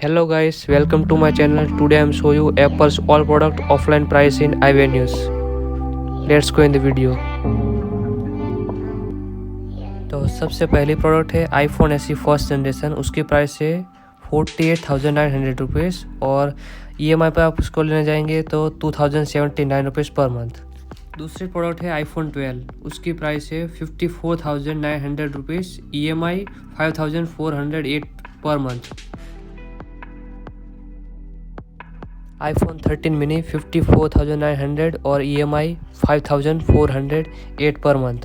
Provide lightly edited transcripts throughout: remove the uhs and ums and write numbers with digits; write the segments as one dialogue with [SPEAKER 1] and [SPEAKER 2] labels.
[SPEAKER 1] Hello guys, welcome to my channel. Today I'm show you Apple's all product offline price in iVenues. Let's go in the video. तो सबसे पहली product है iPhone SE first generation. उसकी price है 48,900 rupees और EMI पर आप उसको लेने जाएंगे तो 2,079 रुपीज़ पर मंथ। दूसरी प्रोडक्ट है iPhone 12। उसकी प्राइस है 54,900 rupees, EMI 5,408 per month. iPhone 13 mini 54,900 और EMI 5,408 पर मंथ।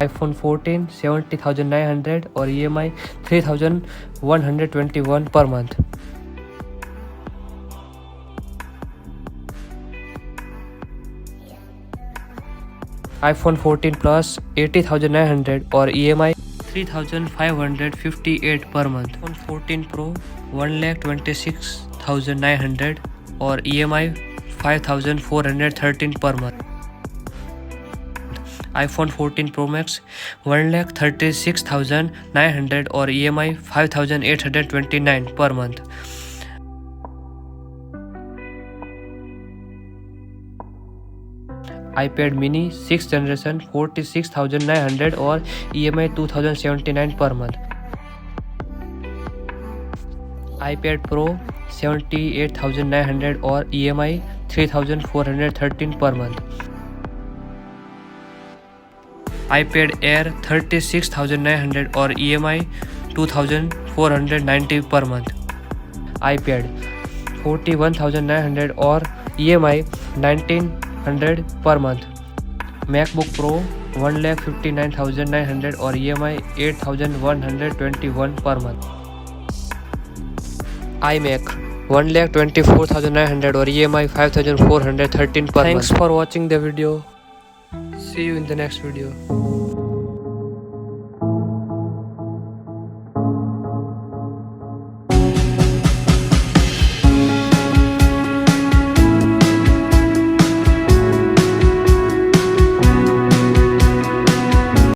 [SPEAKER 1] iPhone 14 70,900 और EMI 3,121 per month. iPhone 14 Plus 80,900 और EMI 3,558 per month. iPhone 14 Pro 1,26,900 और EMI 5,413 per month. iPhone 14 Pro Max 1,36,900 और EMI 5,829 per month. iPad mini 6th generation 46,900 और EMI 2,079 per month. iPad Pro 78,900 और EMI 3,413 per month. iPad Air 36,900 और EMI 2,490 per month. iPad 41,900 और EMI 1,900 per month. MacBook Pro 1,59,900 और EMI 8,121 per month. iMac 1,24,900 और EMI 5,413 per month. Thanks for watching the video. See you in the next video.